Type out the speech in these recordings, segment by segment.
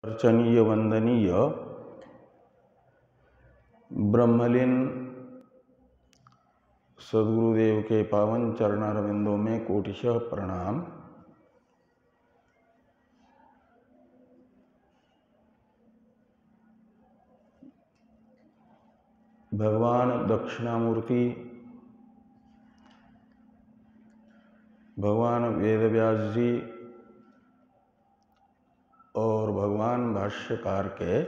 अर्चनीय वंदनीय ब्रह्मलीन सद्गुरुदेव के पावन चरणारविंदों में कोटिशः प्रणाम। भगवान दक्षिणामूर्ति, भगवान वेदव्यास जी और भगवान भाष्यकार के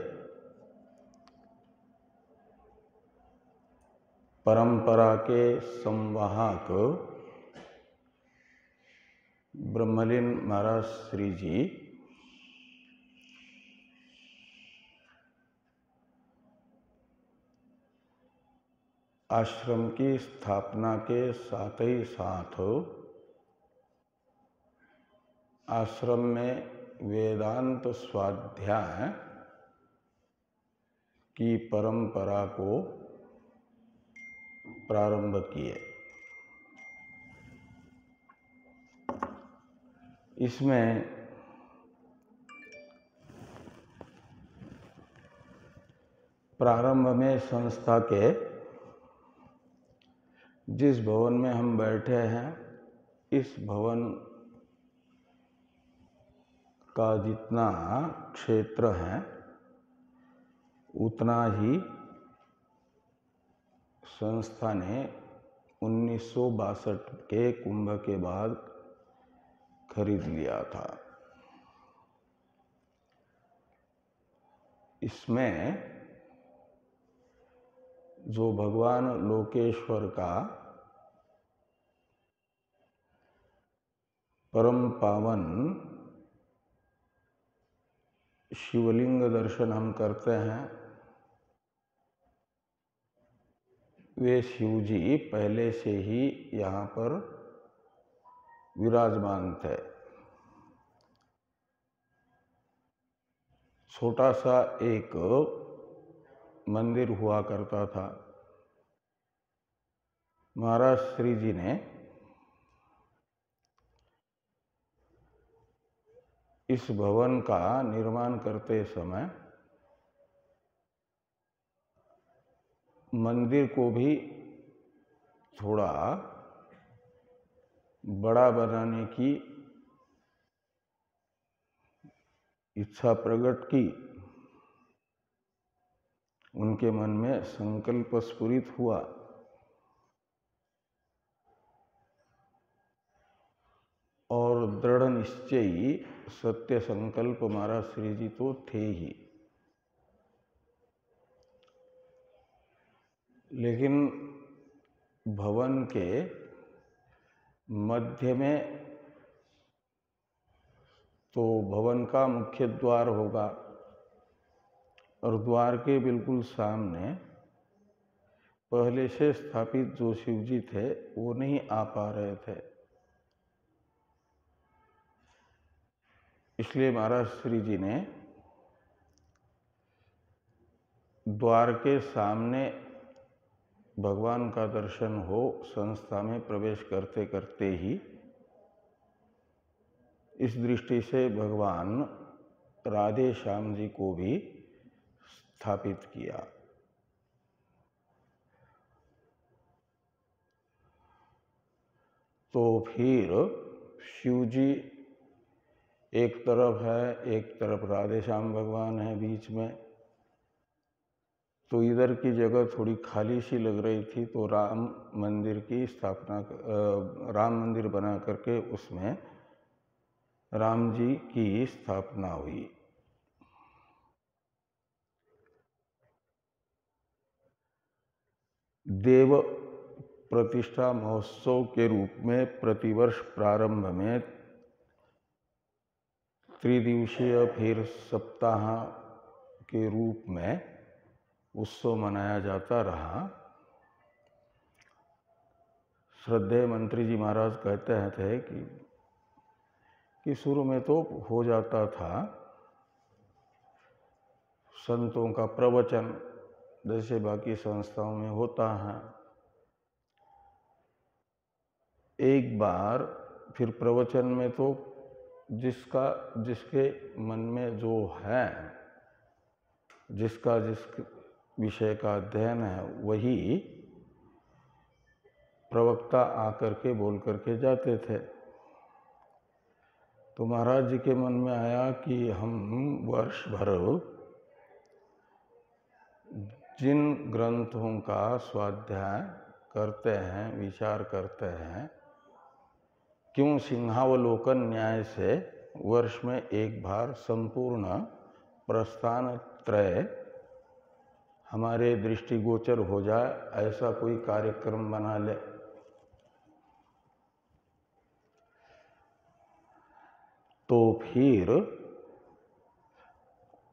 परंपरा के संवाहक ब्रह्मलीन महाराज श्री जी आश्रम की स्थापना के साथ ही साथ आश्रम में वेदांत स्वाध्याय की परंपरा को प्रारंभ किए। इसमें प्रारंभ में संस्था के जिस भवन में हम बैठे हैं, इस भवन का जितना क्षेत्र है उतना ही संस्था ने 1962 के कुंभ के बाद खरीद लिया था। इसमें जो भगवान लोकेश्वर का परम पावन शिवलिंग दर्शन हम करते हैं, वे शिव जी पहले से ही यहाँ पर विराजमान थे। छोटा सा एक मंदिर हुआ करता था। महाराज श्री जी ने इस भवन का निर्माण करते समय मंदिर को भी थोड़ा बड़ा बनाने की इच्छा प्रकट की। उनके मन में संकल्प स्फुरित हुआ और दृढ़ निश्चयी सत्य संकल्प महाराज श्री जी तो थे ही, लेकिन भवन के मध्य में तो भवन का मुख्य द्वार होगा और द्वार के बिल्कुल सामने पहले से स्थापित जो शिव जी थे वो नहीं आ पा रहे थे। इसलिए महाराज श्री जी ने द्वार के सामने भगवान का दर्शन हो संस्था में प्रवेश करते करते ही इस दृष्टि से भगवान राधे श्याम जी को भी स्थापित किया। तो फिर शिव जी एक तरफ है, एक तरफ राधे श्याम भगवान है बीच में, तो इधर की जगह थोड़ी खाली सी लग रही थी, तो राम मंदिर की स्थापना, राम मंदिर बना करके उसमें राम जी की स्थापना हुई। देव प्रतिष्ठा महोत्सव के रूप में प्रतिवर्ष प्रारंभ में त्रिदिवसीय फिर सप्ताह के रूप में उत्सव मनाया जाता रहा। श्रद्धेय मंत्री जी महाराज कहते थे कि शुरू में तो हो जाता था संतों का प्रवचन, जैसे बाकी संस्थाओं में होता है। एक बार फिर प्रवचन में तो जिसके मन में जो है, जिस विषय का अध्ययन है, वही प्रवक्ता आकर के बोल करके जाते थे। तो महाराज जी के मन में आया कि हम वर्ष भर जिन ग्रंथों का स्वाध्याय करते हैं, विचार करते हैं, क्यों सिंहावलोकन न्याय से वर्ष में एक बार संपूर्ण प्रस्थान त्रय हमारे दृष्टिगोचर हो जाए, ऐसा कोई कार्यक्रम बना ले। तो फिर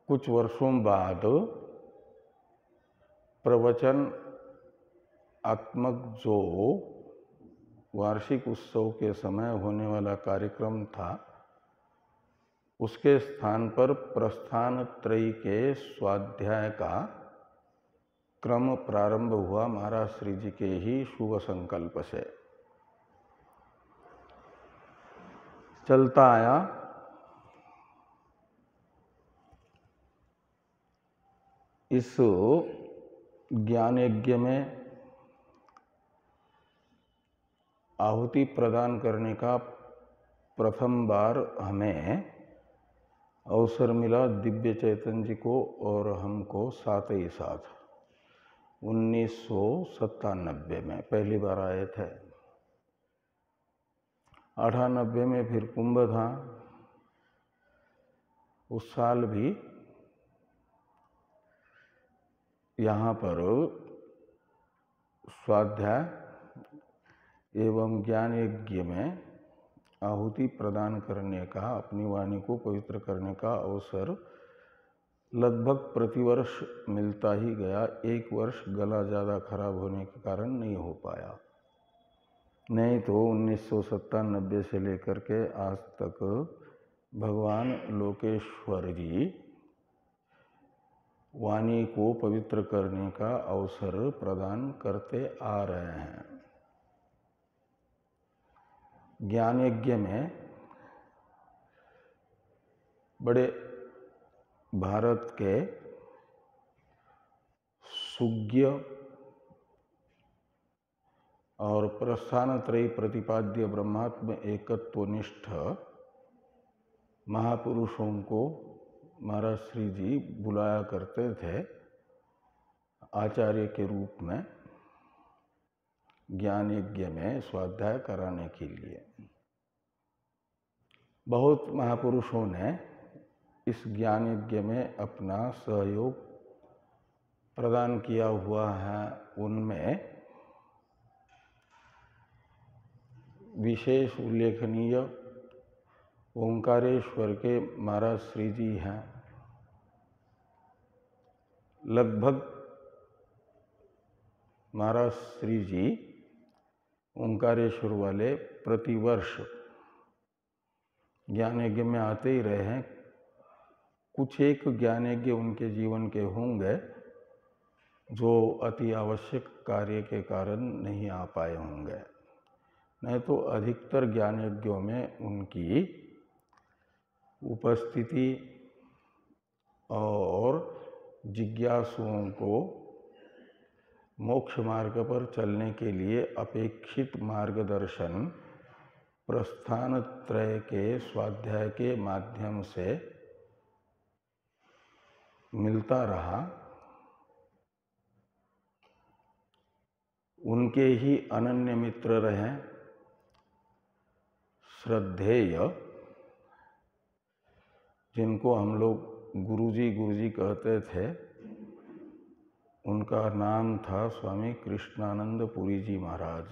कुछ वर्षों बाद प्रवचन आत्मक जो वार्षिक उत्सव के समय होने वाला कार्यक्रम था, उसके स्थान पर प्रस्थान त्रयी के स्वाध्याय का क्रम प्रारंभ हुआ महाराज श्री जी के ही शुभ संकल्प से। चलता आया। इस ज्ञान यज्ञ में आहुति प्रदान करने का प्रथम बार हमें अवसर मिला दिव्य चैतन्य जी को और हमको साथ ही साथ 1997 में पहली बार आए थे। 98 में फिर कुंभ था, उस साल भी यहाँ पर स्वाध्याय एवं ज्ञान यज्ञ में आहुति प्रदान करने का, अपनी वाणी को पवित्र करने का अवसर लगभग प्रतिवर्ष मिलता ही गया। एक वर्ष गला ज़्यादा खराब होने के कारण नहीं हो पाया, नहीं तो 1997 से लेकर के आज तक भगवान लोकेश्वर जी वाणी को पवित्र करने का अवसर प्रदान करते आ रहे हैं। ज्ञान यज्ञ में बड़े भारत के सुज्ञ और प्रस्थानत्रयी प्रतिपाद्य ब्रह्मात्म एकत्वनिष्ठ महापुरुषों को महाराज श्री जी बुलाया करते थे आचार्य के रूप में ज्ञान यज्ञ में स्वाध्याय कराने के लिए। बहुत महापुरुषों ने इस ज्ञान यज्ञ में अपना सहयोग प्रदान किया हुआ है। उनमें विशेष उल्लेखनीय ओंकारेश्वर के महाराज श्री जी हैं। लगभग महाराज श्री जी ओंकारेश्वर वाले प्रतिवर्ष ज्ञान यज्ञ में आते ही रहे हैं। कुछ एक ज्ञान यज्ञ उनके जीवन के होंगे जो अति आवश्यक कार्य के कारण नहीं आ पाए होंगे, नहीं तो अधिकतर ज्ञान यज्ञों में उनकी उपस्थिति और जिज्ञासुओं को मोक्ष मार्ग पर चलने के लिए अपेक्षित मार्गदर्शन प्रस्थान त्रय के स्वाध्याय के माध्यम से मिलता रहा। उनके ही अनन्य मित्र रहे श्रद्धेय, जिनको हम लोग गुरुजी कहते थे। उनका नाम था स्वामी कृष्णानंद पुरी जी महाराज।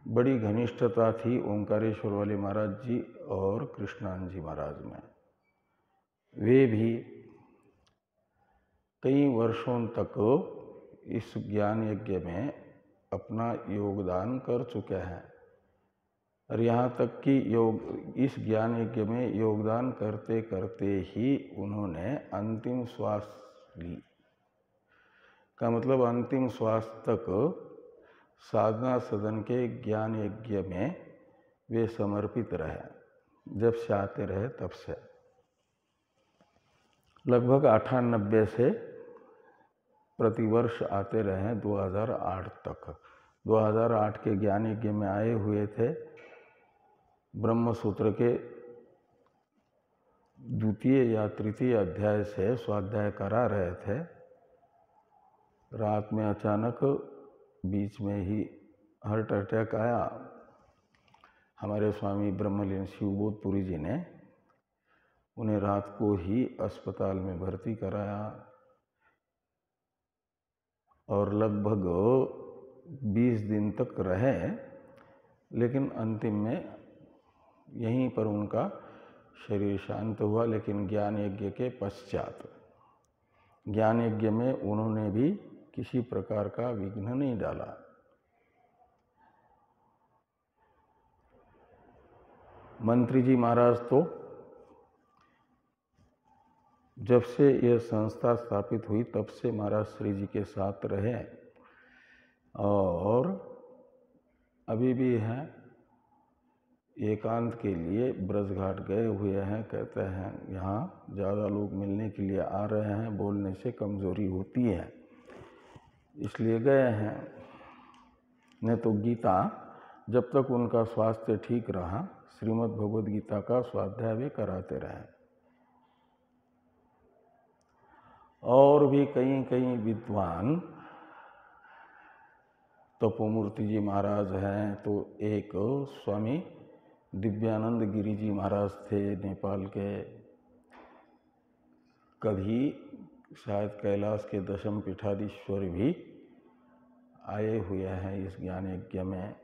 बड़ी घनिष्ठता थी ओंकारेश्वर वाले महाराज जी और कृष्णानंद जी महाराज में। वे भी कई वर्षों तक इस ज्ञान यज्ञ में अपना योगदान कर चुके हैं और यहाँ तक कि इस ज्ञान यज्ञ में योगदान करते करते ही उन्होंने अंतिम श्वास ली। का मतलब अंतिम श्वास तक साधना सदन के ज्ञान यज्ञ में वे समर्पित रहे, जब से आते रहे तब से। लगभग 98 से प्रतिवर्ष आते रहे 2008 तक। 2008 के ज्ञान यज्ञ में आए हुए थे। ब्रह्म सूत्र के द्वितीय या तृतीय अध्याय से स्वाध्याय करा रहे थे। रात में अचानक बीच में ही हार्ट अटैक आया। हमारे स्वामी ब्रह्मलीन शिवबोधपुरी जी ने उन्हें रात को ही अस्पताल में भर्ती कराया और लगभग 20 दिन तक रहे, लेकिन अंतिम में यहीं पर उनका शरीर शांत हुआ। लेकिन ज्ञान यज्ञ के पश्चात, ज्ञान यज्ञ में उन्होंने भी किसी प्रकार का विघ्न नहीं डाला। मंत्री जी महाराज तो जब से यह संस्था स्थापित हुई तब से महाराज श्री जी के साथ रहे और अभी भी हैं। एकांत के लिए ब्रजघाट गए हुए हैं। कहते हैं यहाँ ज़्यादा लोग मिलने के लिए आ रहे हैं, बोलने से कमज़ोरी होती है, इसलिए गए हैं। नहीं तो गीता जब तक उनका स्वास्थ्य ठीक रहा, श्रीमद् भगवद गीता का स्वाध्याय भी कराते रहे। और भी कई विद्वान, तपोमूर्ति जी महाराज हैं, तो एक स्वामी दिव्यानंद गिरी जी महाराज थे नेपाल के। कभी शायद कैलाश के दशम पीठाधीश्वर भी आए हुए हैं इस ज्ञान यज्ञ में।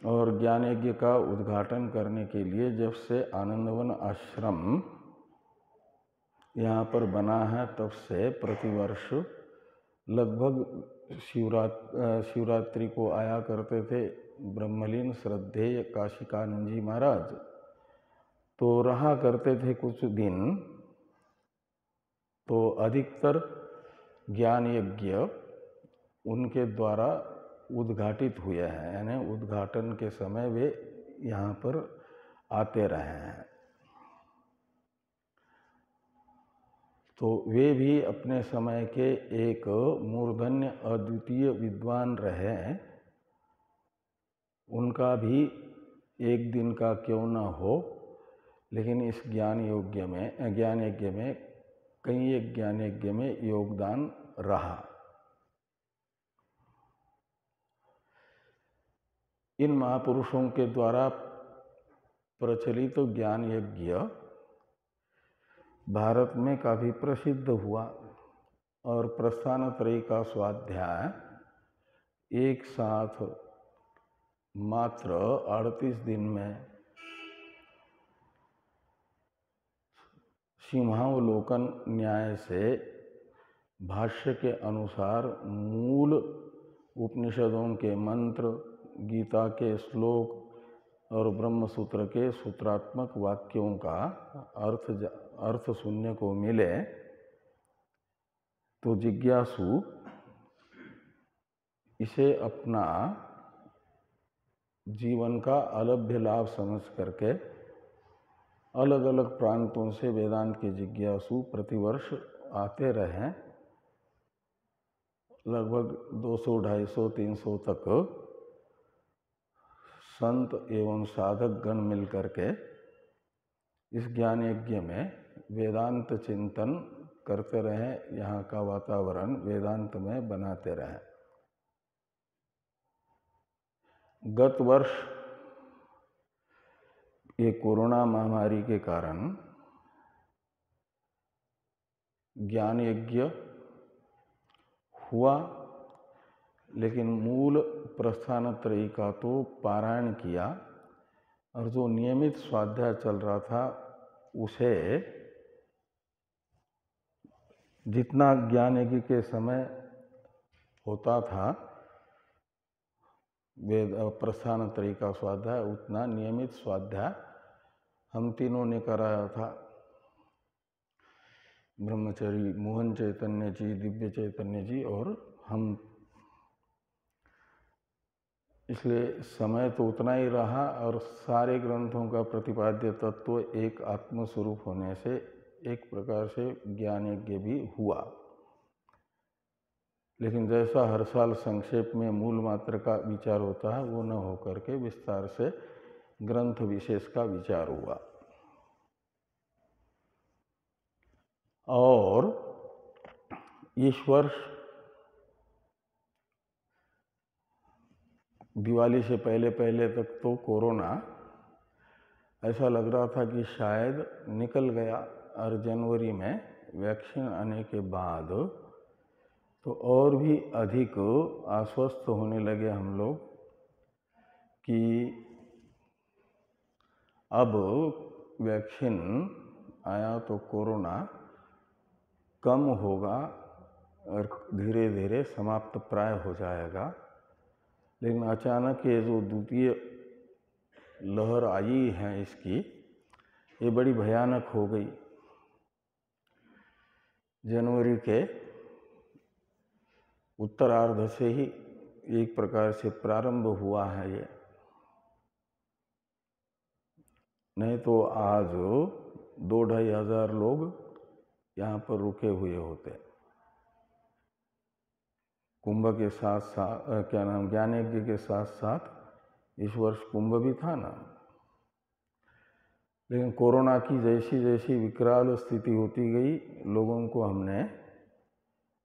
और ज्ञान यज्ञ का उद्घाटन करने के लिए जब से आनंदवन आश्रम यहाँ पर बना है तब से प्रतिवर्ष लगभग शिवरात्रि को आया करते थे ब्रह्मलीन श्रद्धेय काशिकानंद जी महाराज। तो रहा करते थे कुछ दिन। तो अधिकतर ज्ञान यज्ञ उनके द्वारा उद्घाटित हुए हैं, यानी उद्घाटन के समय वे यहाँ पर आते रहे हैं। तो वे भी अपने समय के एक मूर्धन्य अद्वितीय विद्वान रहे। उनका भी एक दिन का क्यों न हो, लेकिन इस ज्ञान यज्ञ में कई एक ज्ञान यज्ञ में योगदान रहा। इन महापुरुषों के द्वारा प्रचलित तो ज्ञान यज्ञ भारत में काफी प्रसिद्ध हुआ और प्रस्थानत्रयी का स्वाध्याय एक साथ मात्र 38 दिन में सिंहावलोकन न्याय से भाष्य के अनुसार मूल उपनिषदों के मंत्र, गीता के श्लोक और ब्रह्म सूत्र के सूत्रात्मक वाक्यों का अर्थ सुनने को मिले, तो जिज्ञासु इसे अपना जीवन का अलभ्य लाभ समझ करके अलग अलग प्रांतों से वेदांत के जिज्ञासु प्रतिवर्ष आते रहे। लगभग 200, 250, 300 तक संत एवं साधक गण मिल करके इस ज्ञान यज्ञ में वेदांत चिंतन करते रहे। यहाँ का वातावरण वेदांत में बनाते रहे। गत वर्ष ये कोरोना महामारी के कारण ज्ञान यज्ञ हुआ, लेकिन मूल प्रस्थानत्रयी का तो पारायण किया और जो नियमित स्वाध्याय चल रहा था उसे जितना ज्ञान यज्ञ के समय होता था वेद प्रस्थानत्रयी का स्वाध्याय, उतना नियमित स्वाध्याय हम तीनों ने कराया था। ब्रह्मचारी मोहन चैतन्य जी, दिव्य चैतन्य जी और हम इसलिए समय तो उतना ही रहा और सारे ग्रंथों का प्रतिपाद्य तत्व एक आत्मस्वरूप होने से एक प्रकार से ज्ञान यज्ञ भी हुआ। लेकिन जैसा हर साल संक्षेप में मूल मात्र का विचार होता है वो न होकर के विस्तार से ग्रंथ विशेष का विचार हुआ। और इस वर्ष दिवाली से पहले पहले तक तो कोरोना ऐसा लग रहा था कि शायद निकल गया, और जनवरी में वैक्सीन आने के बाद तो और भी अधिक आश्वस्त होने लगे हम लोग कि अब वैक्सीन आया तो कोरोना कम होगा और धीरे धीरे समाप्त प्राय हो जाएगा। लेकिन अचानक ये जो द्वितीय लहर आई है इसकी, ये बड़ी भयानक हो गई। जनवरी के उत्तरार्ध से ही एक प्रकार से प्रारंभ हुआ है ये, नहीं तो आज 2-2.5 हजार लोग यहाँ पर रुके हुए होते। कुंभ के साथ साथ ज्ञान यज्ञ के साथ साथ इस वर्ष कुंभ भी था ना। लेकिन कोरोना की जैसी जैसी विकराल स्थिति होती गई, लोगों को हमने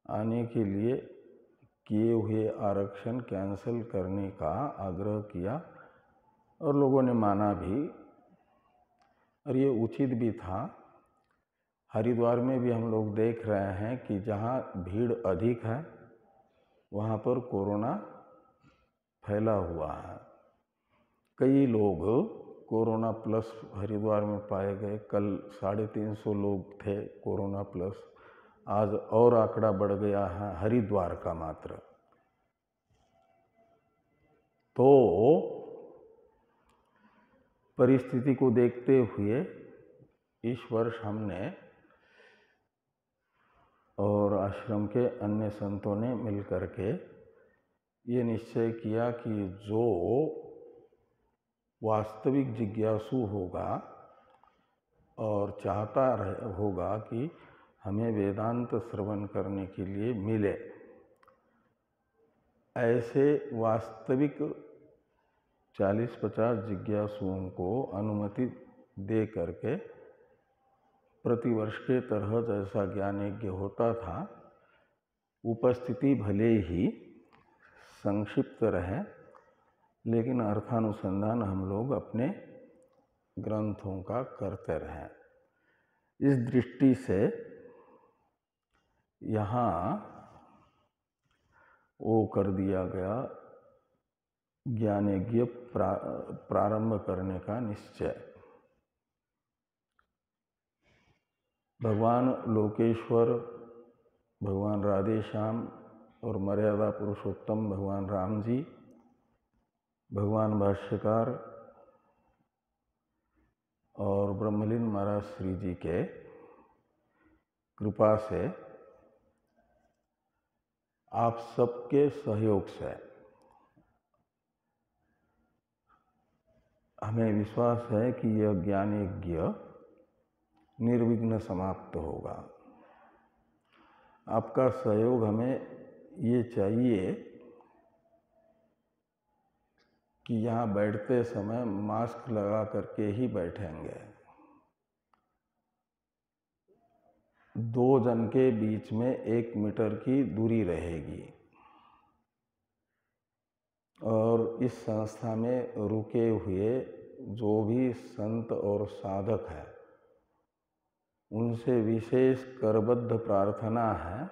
आने के लिए किए हुए आरक्षण कैंसिल करने का आग्रह किया और लोगों ने माना भी, और ये उचित भी था। हरिद्वार में भी हम लोग देख रहे हैं कि जहाँ भीड़ अधिक है वहाँ पर कोरोना फैला हुआ है। कई लोग कोरोना प्लस हरिद्वार में पाए गए। कल 350 लोग थे कोरोना प्लस, आज और आंकड़ा बढ़ गया है हरिद्वार का मात्र। तो परिस्थिति को देखते हुए इस वर्ष हमने और आश्रम के अन्य संतों ने मिलकर के ये निश्चय किया कि जो वास्तविक जिज्ञासु होगा और चाहता होगा कि हमें वेदांत श्रवण करने के लिए मिले, ऐसे वास्तविक 40-50 जिज्ञासुओं को अनुमति दे करके प्रतिवर्ष के तरह जैसा ज्ञान यज्ञ होता था, उपस्थिति भले ही संक्षिप्त रहे लेकिन अर्थानुसंधान हम लोग अपने ग्रंथों का करते रहें। इस दृष्टि से यहाँ वो कर दिया गया ज्ञान यज्ञ प्रारंभ करने का निश्चय। भगवान लोकेश्वर, भगवान राधेश्याम और मर्यादा पुरुषोत्तम भगवान राम जी, भगवान भाष्यकार और ब्रह्मलीन महाराज श्री जी के कृपा से, आप सबके सहयोग से हमें विश्वास है कि यह ज्ञान यज्ञ निर्विघ्न समाप्त होगा। आपका सहयोग हमें ये चाहिए कि यहाँ बैठते समय मास्क लगा करके ही बैठेंगे। 2 जन के बीच में 1 मीटर की दूरी रहेगी और इस संस्था में रुके हुए जो भी संत और साधक हैं उनसे विशेष करबद्ध प्रार्थना है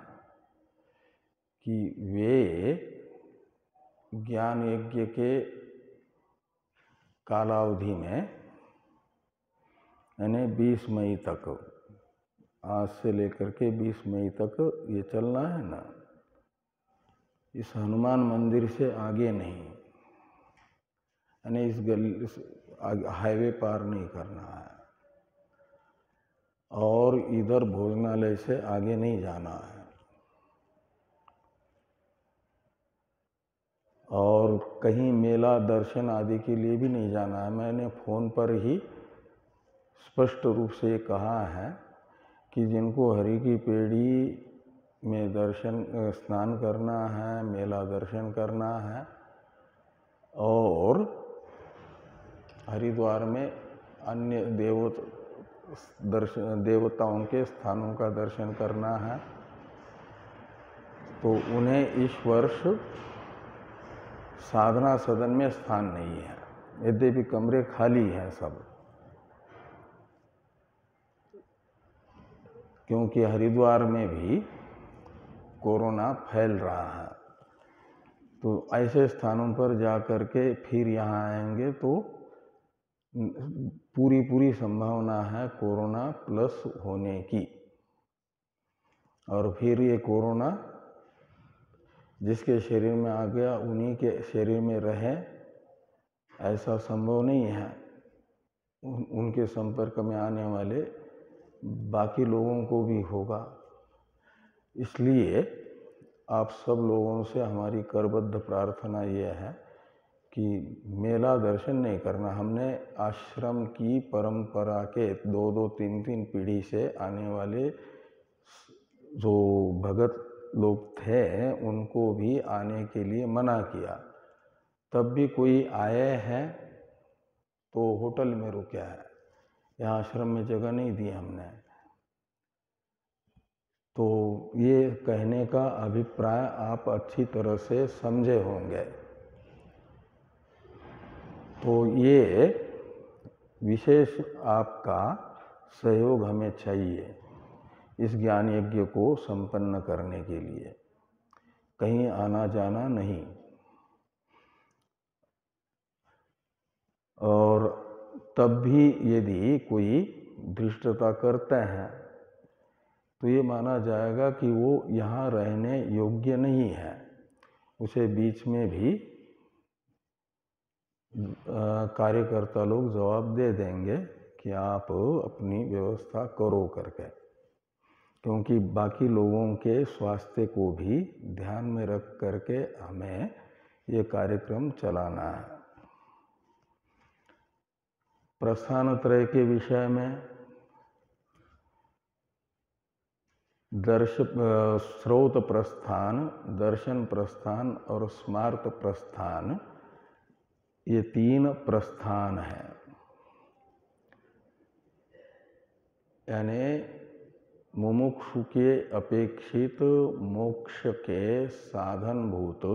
कि वे ज्ञान यज्ञ के कालावधि में यानी 20 मई तक, आज से लेकर के 20 मई तक ये चलना है ना, इस हनुमान मंदिर से आगे नहीं, यानी इस गली हाईवे पार नहीं करना है और इधर भोजनालय से आगे नहीं जाना है। और कहीं मेला दर्शन आदि के लिए भी नहीं जाना है। मैंने फ़ोन पर ही स्पष्ट रूप से कहा है कि जिनको हरि की पेड़ी में दर्शन स्नान करना है, मेला दर्शन करना है और हरिद्वार में अन्य देवताओं के स्थानों का दर्शन करना है, तो उन्हें इस वर्ष साधना सदन में स्थान नहीं है, यद्यपि कमरे खाली हैं सब, क्योंकि हरिद्वार में भी कोरोना फैल रहा है। तो ऐसे स्थानों पर जा कर के फिर यहाँ आएंगे तो पूरी संभावना है कोरोना प्लस होने की, और फिर ये कोरोना जिसके शरीर में आ गया उन्हीं के शरीर में रहे, ऐसा संभव नहीं है। उनके संपर्क में आने वाले बाकी लोगों को भी होगा। इसलिए आप सब लोगों से हमारी करबद्ध प्रार्थना ये है कि मेला दर्शन नहीं करना। हमने आश्रम की परंपरा के 2-2, 3-3 पीढ़ी से आने वाले जो भगत लोग थे उनको भी आने के लिए मना किया, तब भी कोई आए हैं तो होटल में रुका है, यहाँ आश्रम में जगह नहीं दी हमने। तो ये कहने का अभिप्राय आप अच्छी तरह से समझे होंगे। तो ये विशेष आपका सहयोग हमें चाहिए इस ज्ञान यज्ञ को संपन्न करने के लिए, कहीं आना जाना नहीं। और तब भी यदि कोई धृष्टता करते हैं तो ये माना जाएगा कि वो यहाँ रहने योग्य नहीं है, उसे बीच में भी कार्यकर्ता लोग जवाब दे देंगे कि आप अपनी व्यवस्था करो करके, क्योंकि बाकी लोगों के स्वास्थ्य को भी ध्यान में रख करके हमें ये कार्यक्रम चलाना है। प्रस्थान त्रय के विषय में स्रोत प्रस्थान, दर्शन प्रस्थान और स्मार्त प्रस्थान, ये 3 प्रस्थान हैं। यानी मुमुक्षु के अपेक्षित मोक्ष के साधनभूत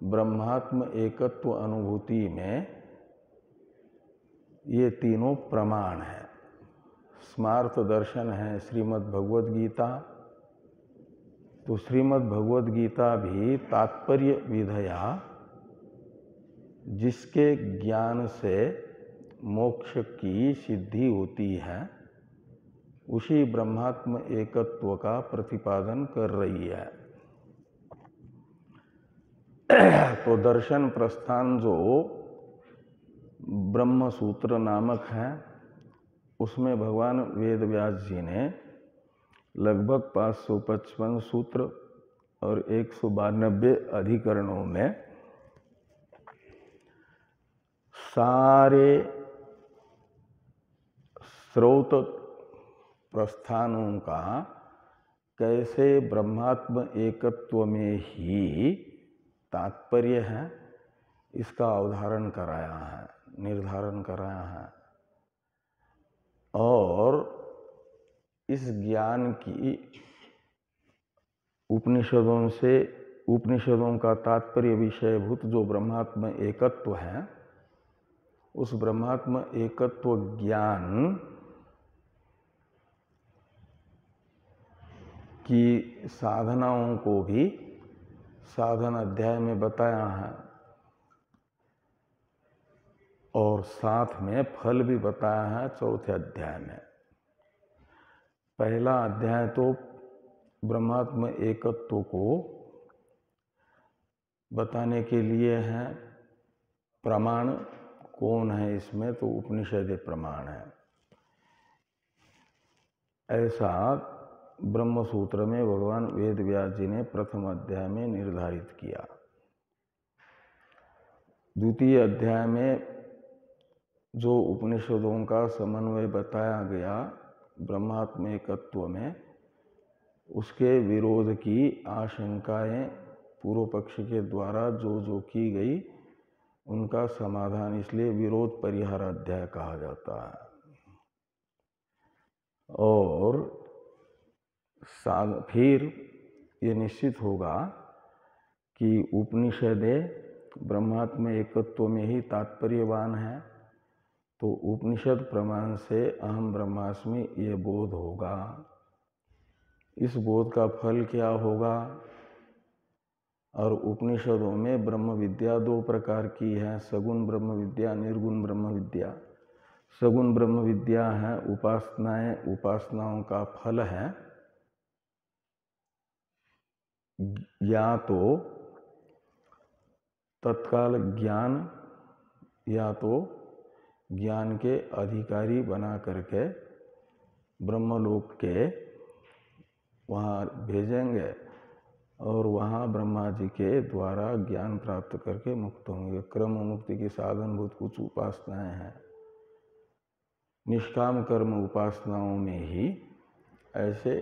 ब्रह्मात्म एकत्व अनुभूति में ये तीनों प्रमाण हैं। स्मार्त दर्शन है श्रीमद् भगवद गीता, तो श्रीमद् भगवद गीता भी तात्पर्य विधया जिसके ज्ञान से मोक्ष की सिद्धि होती है उसी ब्रह्मात्म एकत्व का प्रतिपादन कर रही है। तो दर्शन प्रस्थान जो ब्रह्म सूत्र नामक है, उसमें भगवान वेद व्यास जी ने लगभग 555 सूत्र और 192 अधिकरणों में सारे स्रोत प्रस्थानों का कैसे ब्रह्मात्म एकत्व में ही तात्पर्य है इसका अवधारण कराया है, निर्धारण कराया है। और इस ज्ञान की उपनिषदों का तात्पर्य विषयभूत जो ब्रह्मात्म एकत्व है, उस ब्रह्मात्म एकत्व ज्ञान की साधनाओं को भी साधन अध्याय में बताया है और साथ में फल भी बताया है 4थे अध्याय में। पहला अध्याय तो ब्रह्मात्म एकत्व को बताने के लिए है। प्रमाण कौन है इसमें, तो उपनिषद प्रमाण है। ऐसा ब्रह्म सूत्र में भगवान वेद व्यास जी ने प्रथम अध्याय में निर्धारित किया। द्वितीय अध्याय में जो उपनिषदों का समन्वय बताया गया ब्रह्मात्म एकत्व में, उसके विरोध की आशंकाएं पूर्व पक्ष के द्वारा जो की गई, उनका समाधान, इसलिए विरोध परिहार अध्याय कहा जाता है। और फिर ये निश्चित होगा कि उपनिषदें ब्रह्मात्म एकत्व में ही तात्पर्यवान है, तो उपनिषद प्रमाण से अहम ब्रह्मास्मि ये बोध होगा। इस बोध का फल क्या होगा? और उपनिषदों में ब्रह्म विद्या दो प्रकार की है, सगुण ब्रह्म विद्या, निर्गुण ब्रह्म विद्या। सगुण ब्रह्म विद्या है उपासनाएं, उपासनाओं का फल है या तो तत्काल ज्ञान, या तो ज्ञान के अधिकारी बना करके ब्रह्मलोक के वहाँ भेजेंगे और वहाँ ब्रह्मा जी के द्वारा ज्ञान प्राप्त करके मुक्त होंगे। क्रम मुक्ति की साधनभूत कुछ उपासनाएं हैं। निष्काम कर्म उपासनाओं में ही ऐसे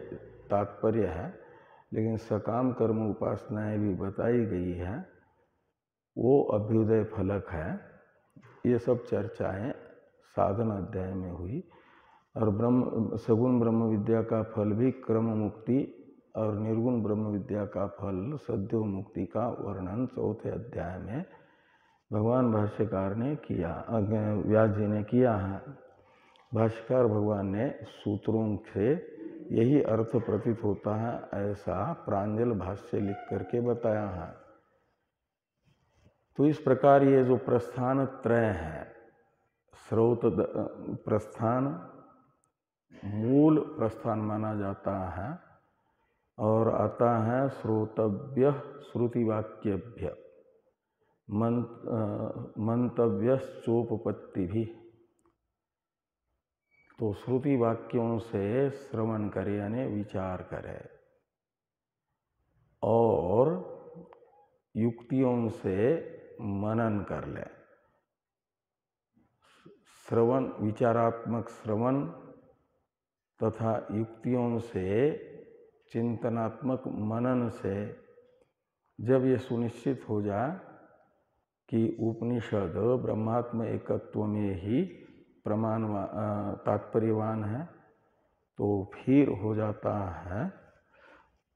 तात्पर्य है, लेकिन सकाम कर्म उपासनाएं भी बताई गई हैं, वो अभ्युदय फलक है। ये सब चर्चाएं साधन अध्याय में हुई। और सगुण ब्रह्म विद्या का फल भी क्रम मुक्ति और निर्गुण ब्रह्म विद्या का फल सद्यो मुक्ति का वर्णन चौथे अध्याय में भगवान भाष्यकार ने किया, व्यास जी ने किया है। भाष्यकार भगवान ने सूत्रों से यही अर्थ प्रतीत होता है, ऐसा प्रांजल भाष्य लिख करके बताया है। तो इस प्रकार ये जो प्रस्थान त्रय है, स्रोत प्रस्थान मूल प्रस्थान माना जाता है, और आता है श्रोतव्य श्रुतिवाक्यभ्य मंतव्य चोपपत्ति भी। तो श्रुति वाक्यों से श्रवण करे यानी विचार करे, और युक्तियों से मनन कर ले। श्रवण, विचारात्मक श्रवण तथा युक्तियों से चिंतनात्मक मनन से जब ये सुनिश्चित हो जाए कि उपनिषद ब्रह्मात्म एकत्व में ही प्रमाण तात्पर्यवान है, तो फिर हो जाता है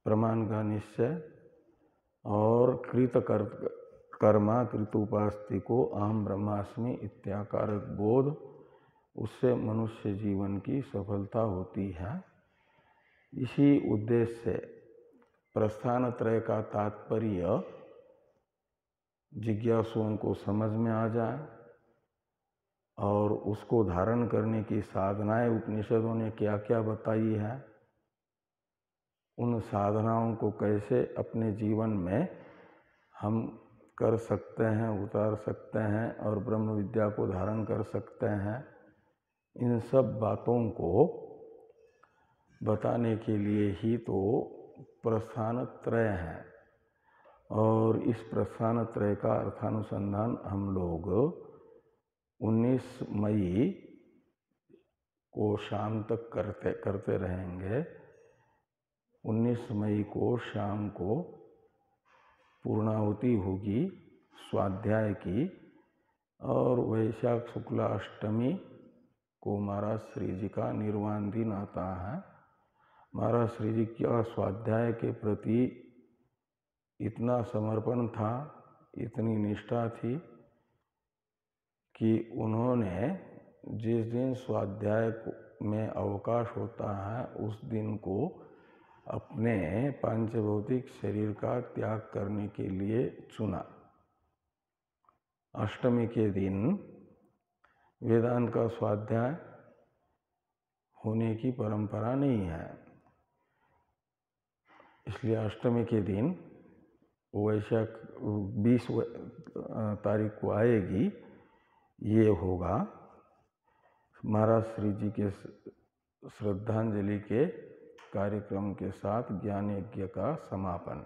प्रमाण का निश्चय, और कर्मा कृतोपास्ति को अहम ब्रह्मास्मि इत्याकारक बोध, उससे मनुष्य जीवन की सफलता होती है। इसी उद्देश्य से प्रस्थान त्रय का तात्पर्य जिज्ञासुओं को समझ में आ जाए, और उसको धारण करने की साधनाएं उपनिषदों ने क्या क्या बताई है, उन साधनाओं को कैसे अपने जीवन में हम कर सकते हैं, उतार सकते हैं और ब्रह्म विद्या को धारण कर सकते हैं, इन सब बातों को बताने के लिए ही तो प्रस्थान त्रय है। और इस प्रस्थान त्रय का अर्थानुसंधान हम लोग 19 मई को शाम तक करते रहेंगे। 19 मई को शाम को पूर्णाहुति होगी स्वाध्याय की, और वैशाख शुक्ला अष्टमी को महाराज श्री जी का निर्वाण दिन आता है। महाराज श्री जी का स्वाध्याय के प्रति इतना समर्पण था, इतनी निष्ठा थी कि उन्होंने जिस दिन स्वाध्याय में अवकाश होता है उस दिन को अपने पांचभौतिक शरीर का त्याग करने के लिए चुना। अष्टमी के दिन वेदांत का स्वाध्याय होने की परंपरा नहीं है, इसलिए अष्टमी के दिन वैशाख 20 तारीख को आएगी, ये होगा महाराज श्री जी के श्रद्धांजलि के कार्यक्रम के साथ ज्ञान यज्ञ का समापन।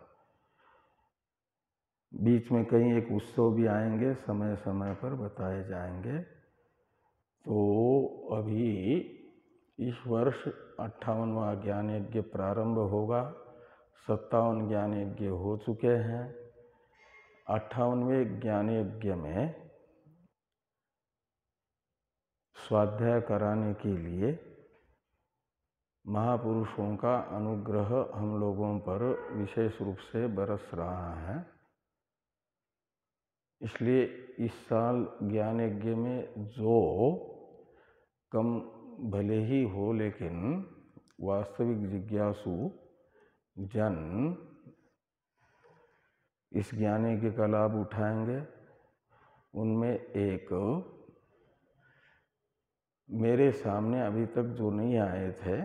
बीच में कहीं एक उत्सव भी आएंगे, समय समय पर बताए जाएंगे। तो अभी इस वर्ष 58वां ज्ञान यज्ञ प्रारंभ होगा। 57 ज्ञान यज्ञ हो चुके हैं। 58वें ज्ञान यज्ञ में स्वाध्याय कराने के लिए महापुरुषों का अनुग्रह हम लोगों पर विशेष रूप से बरस रहा है। इसलिए इस साल ज्ञान यज्ञ में जो कम भले ही हो, लेकिन वास्तविक जिज्ञासु जन इस ज्ञान यज्ञ का लाभ उठाएंगे। उनमें एक मेरे सामने अभी तक जो नहीं आए थे,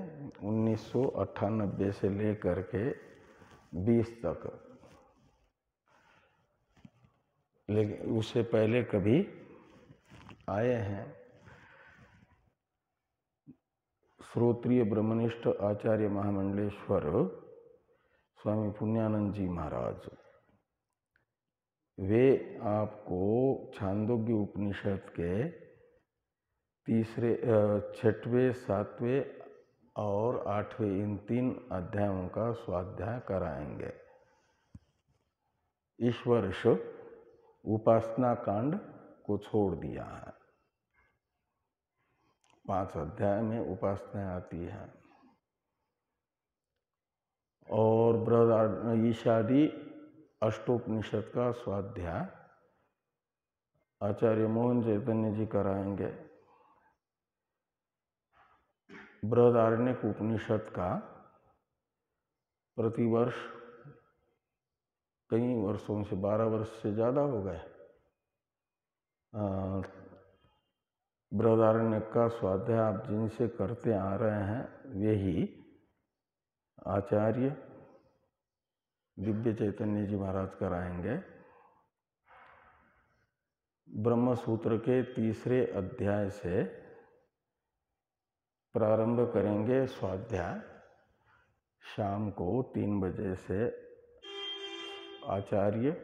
1998 से लेकर के 20 तक, लेकिन उससे पहले कभी आए हैं, श्रोत्रिय ब्रह्मनिष्ठ आचार्य महामंडलेश्वर स्वामी पुण्यानंद जी महाराज। वे आपको छांदोग्य उपनिषद के 6वें, 7वें और 8वें इन 3 अध्यायों का स्वाध्याय कराएंगे। इस वर्ष उपासना कांड को छोड़ दिया है। 5 अध्याय में उपासना आती है और बृहद ईशादी अष्टोपनिषद का स्वाध्याय आचार्य मोहन चैतन्य जी कराएंगे। बृहदारण्यक उपनिषद का प्रतिवर्ष कई वर्षों से 12 वर्ष से ज़्यादा हो गए बृहदारण्यक का स्वाध्याय आप जिनसे करते आ रहे हैं वे ही आचार्य दिव्य चैतन्य जी महाराज कराएंगे। ब्रह्म सूत्र के 3रे अध्याय से प्रारंभ करेंगे स्वाध्याय। शाम को 3 बजे से आचार्य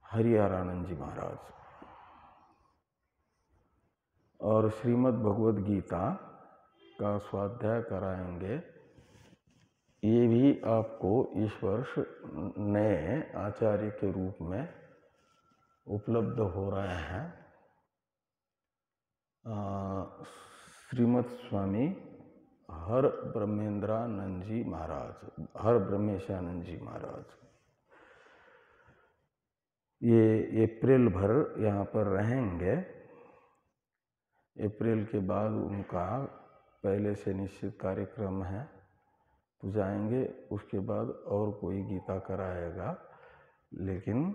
हरिहरानंद जी महाराज और श्रीमद् भगवद गीता का स्वाध्याय कराएंगे। ये भी आपको इस वर्ष नए आचार्य के रूप में उपलब्ध हो रहे हैं। श्रीमद् स्वामी हर ब्रह्मेंद्रानंद जी महाराज, हर ब्रह्मेशानंद जी महाराज, ये अप्रैल भर यहाँ पर रहेंगे। अप्रैल के बाद उनका पहले से निश्चित कार्यक्रम है, तो जाएंगे। उसके बाद और कोई गीता कराएगा, लेकिन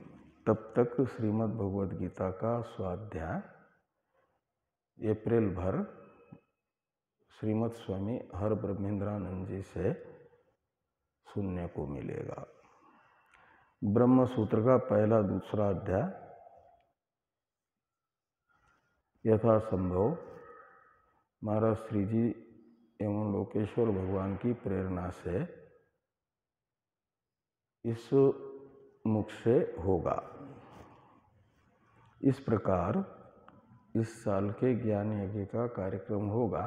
तब तक श्रीमद् भगवद गीता का स्वाध्याय अप्रैल भर श्रीमद् स्वामी हर ब्रह्मेंद्रानंद जी से सुनने को मिलेगा। ब्रह्म सूत्र का पहला, दूसरा अध्याय यथासंभव महाराज श्री जी एवं लोकेश्वर भगवान की प्रेरणा से इस मुख से होगा। इस प्रकार इस साल के ज्ञान यज्ञ का कार्यक्रम होगा।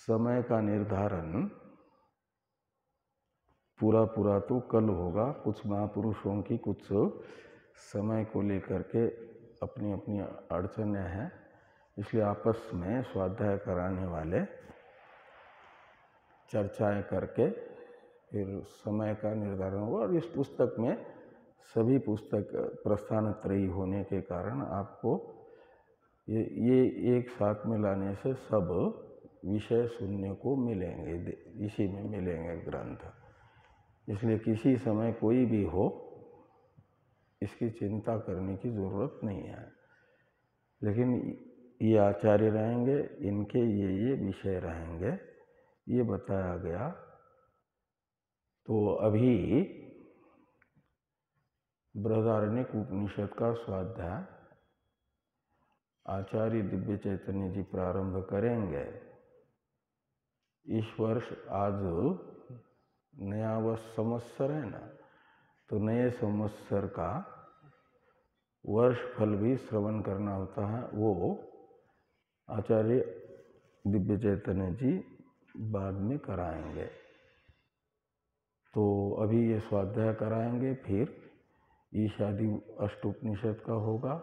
समय का निर्धारण पूरा तो कल होगा। कुछ महापुरुषों की कुछ समय को लेकर के अपनी अपनी अड़चनें हैं, इसलिए आपस में स्वाध्याय कराने वाले चर्चाएं करके फिर समय का निर्धारण होगा। और इस पुस्तक में सभी पुस्तक प्रस्थान त्रयी होने के कारण आपको ये एक साथ में लाने से सब विषय सुनने को मिलेंगे, इसी में मिलेंगे ग्रंथ। इसलिए किसी समय कोई भी हो इसकी चिंता करने की ज़रूरत नहीं है। लेकिन ये आचार्य रहेंगे, इनके ये विषय रहेंगे, ये बताया गया। तो अभी बृहदारण्यक उपनिषद का स्वाध्याय आचार्य दिव्य चैतन्य जी प्रारंभ करेंगे। इस वर्ष आज नया वर्ष संवत्सर है ना, तो नए संवत्सर का वर्ष फल भी श्रवण करना होता है, वो आचार्य दिव्य चैतन्य जी बाद में कराएंगे। तो अभी ये स्वाध्याय कराएंगे, फिर ईशादि अष्टोपनिषद का होगा,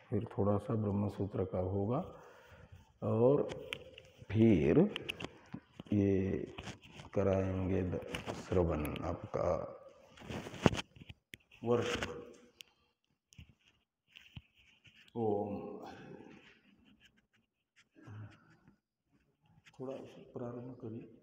फिर थोड़ा सा ब्रह्मसूत्र का होगा, और फिर ये कराएंगे श्रवण आपका वर्ष फल। ओम थोड़ा प्रारंभ करिए।